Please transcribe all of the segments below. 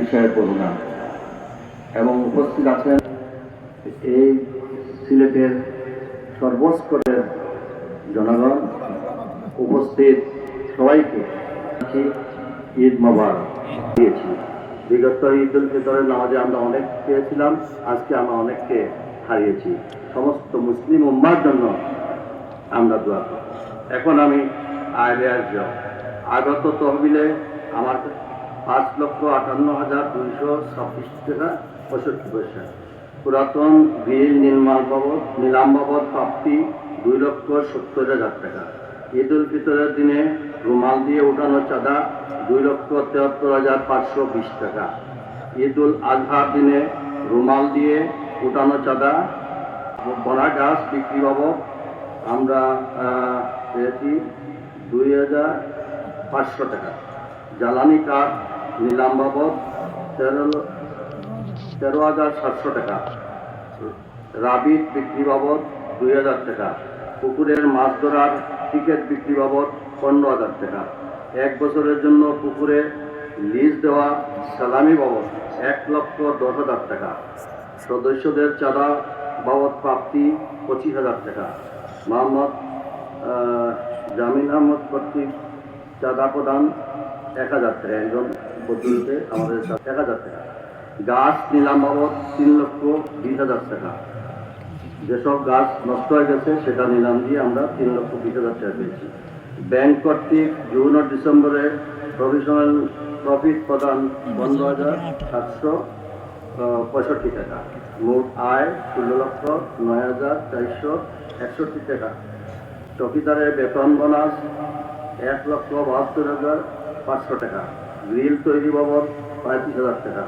বিষয়ের প্রোগ্রাম এবং উপস্থিত আছেন এই সিলেটের সর্বস্তরের জনগণ। উপস্থিত সবাইকে ঈদ মোবারক দিয়েছি। বিগত ঈদ উল ফিতরের নামাজে আমরা অনেক পেয়েছিলাম, আজকে আমরা অনেককে হারিয়েছি। সমস্ত মুসলিম উম্মার জন্য আমরা দোয়া করি। এখন আমি আগত তহবিলে আমার 5,58,226 টাকা 65 পয়সা। পুরাতন বিল নিলাম বাবদ প্রাপ্তি 2,70,000 টাকা। ঈদ উল ফিতরের দিনে রুমাল দিয়ে উঠানো চাঁদা 2,73,520 টাকা। ঈদ উল আজহার দিনে রুমাল দিয়ে উঠানো চাঁদা বড়া গাছ বিক্রি বাবদ আমরা পেয়েছি 2,500 টাকা। জ্বালানি কাঠ নিলাম বাবদ 13,700 টাকা। রাবিট বিক্রি বাবদ 2,000 টাকা। পুকুরের মাছ ধরার টিকিট বিক্রি বাবদ 15,000 টাকা। 1 বছরের জন্য পুকুরে লিজ দেওয়া সালামি বাবদ 1,10,000 টাকা। সদস্যদের চাঁদা বাবদ প্রাপ্তি 25,000 টাকা। মোহাম্মদ জামিন আহমদ কর্তৃক চাঁদা প্রদান 1,000 টাকা। একজন প্রতিনিধিতে আমাদের 1,000 টাকা। গাছ নিলাম বাবদ 3,20,000 টাকা। যেসব গাছ নষ্ট হয়ে গেছে সেটা নিলাম দিয়ে আমরা 3,20,000 টাকা পেয়েছি। ব্যাংক কর্তৃক জুন ও ডিসেম্বরে প্রভিশনাল প্রফিট প্রদান 15,765 টাকা। মোট আয় 16,09,461 টাকা। চৌকিদারের বেতন বোনাস 1,72,500 টাকা। গ্রিল তৈরি বাবদ 35,000 টাকা।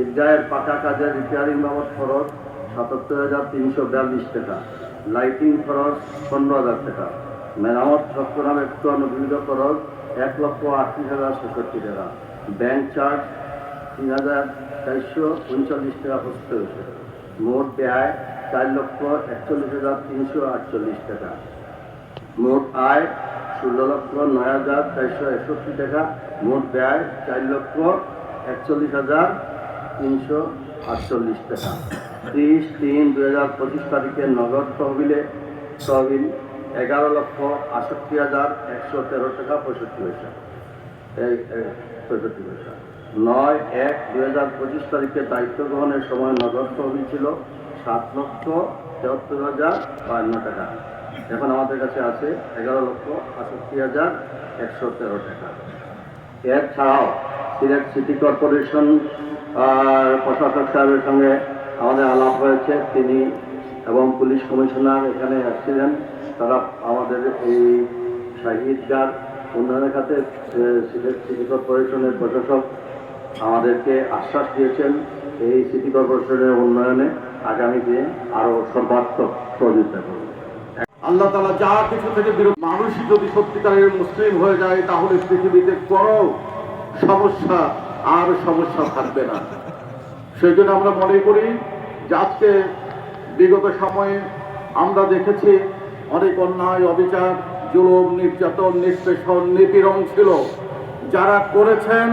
ঈদগাহের পাকা কাজের রিপেয়ারিং বাবদ খরচ 77,342 টাকা। লাইটিং খরচ 15,000 টাকা। মেরামত রক্ষণাবেক্ষণ বিবিধ খরচ 1,80,066 টাকা। ব্যাংক চার্জ 3,439 টাকা প্রস্তুত হয়েছে। মোট ব্যয় 4,41,348 টাকা। মোট আয় 16,09,461 টাকা। মোট ব্যয় 4,41,348 টাকা। 30/3/2025 তারিখে নগদ তহবিল 11,68,113 টাকা 65 পয়সা। 9/1/2025 তারিখে দায়িত্ব গ্রহণের সময় নগদ তহবিল ছিল 7,73,052 টাকা। এখন আমাদের কাছে আছে 11,68,113 টাকা। এছাড়াও সিলেট সিটি কর্পোরেশন প্রশাসক সাহেবের সঙ্গে আমাদের আলাপ হয়েছে। তিনি এবং পুলিশ কমিশনার এখানে আসছিলেন। তারা আমাদের এই ঈদগাহ উন্নয়নের খাতে সিলেট সিটি কর্পোরেশনের প্রশাসক আমাদেরকে আশ্বাস দিয়েছেন এই সিটি কর্পোরেশনের উন্নয়নে আগামীতে আরও সর্বাত্মক সহযোগিতা করবে। আল্লাহ তাআলা যা কিছু থেকে বিরত, মানুষই যদি সত্যিকারের মুসলিম হয়ে যায় তাহলে পৃথিবীতে কোনো সমস্যা থাকবে না। সেই জন্য আমরা মনে করি যে আজকে বিগত সময়ে আমরা দেখেছি অনেক অন্যায়, অবিচার, জুলুম, নির্যাতন, নিষ্পেষণ, নিপীড়ন ছিল। যারা করেছেন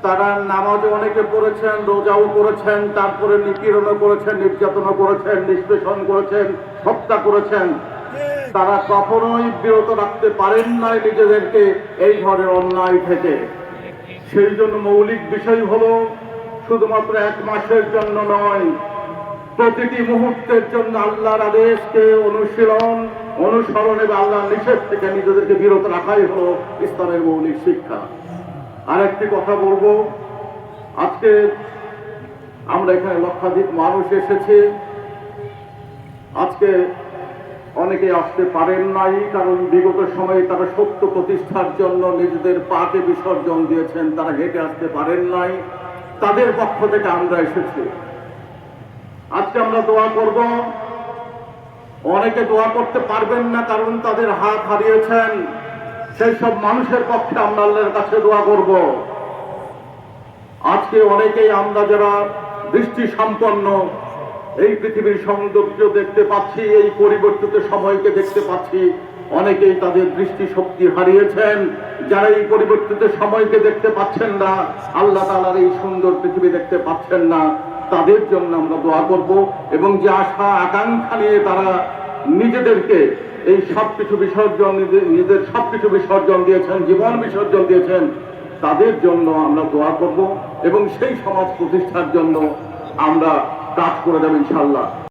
তারা নামাজও অনেকে পড়েছেন, রোজাও করেছেন, তারপরে নিপীড়নও করেছেন, নির্যাতনও করেছেন, নিষ্পেষণ করেছেন, হত্যা করেছেন। তারা কখনোই বিরত রাখতে পারেন নাই নিজেদেরকে এই ধরনের অন্যায় থেকে। সেই জন্য মৌলিক বিষয় হলো শুধুমাত্র 1 মাসের জন্য নয়, প্রতিটি মুহূর্তের জন্য আল্লাহর আদেশকে অনুসরণ এবং আল্লাহর নিষেধ থেকে নিজেদেরকে বিরত রাখাই হলো ইসলামের মৌলিক শিক্ষা। আরেকটি কথা বলবো, আজকে আমরা এখানে লক্ষাধিক মানুষ এসেছে। আজকে অনেকে আসতে পারেন নাই, কারণ বিগত সময়ে তারা সত্য প্রতিষ্ঠার জন্য নিজেদের পাকে বিসর্জন দিয়েছেন, তারা হেঁটে আসতে পারেন নাই। তাদের পক্ষ থেকে আমরা এসেছি। আজকে আমরা দোয়া করব। অনেকে দোয়া করতে পারবেন না কারণ তাদের হাত হারিয়েছেন। সেই সব মানুষের পক্ষে আমরা আল্লাহর কাছে দোয়া করব। আজকে অনেকেই আমরা যারা দৃষ্টি সম্পন্ন এই পৃথিবীর সৌন্দর্য দেখতে পাচ্ছি, এই পরিবর্তিত সময়কে দেখতে পাচ্ছি, অনেকেই তাদের দৃষ্টিশক্তি হারিয়েছেন, যারা এই পরিবর্তিত সময়কে দেখতে পাচ্ছেন না, আল্লাহ তাআলার এই সুন্দর পৃথিবী দেখতে পাচ্ছেন না, তাদের জন্য আমরা দোয়া করব। এবং যে আশা আকাঙ্ক্ষা নিয়ে তারা নিজেদেরকে এই সবকিছু বিসর্জন, নিজেদের সবকিছু বিসর্জন দিয়েছেন, জীবন বিসর্জন দিয়েছেন, তাদের জন্য আমরা দোয়া করব এবং সেই সমাজ প্রতিষ্ঠার জন্য আমরা কাজ করে দেব ইনশাআল্লাহ।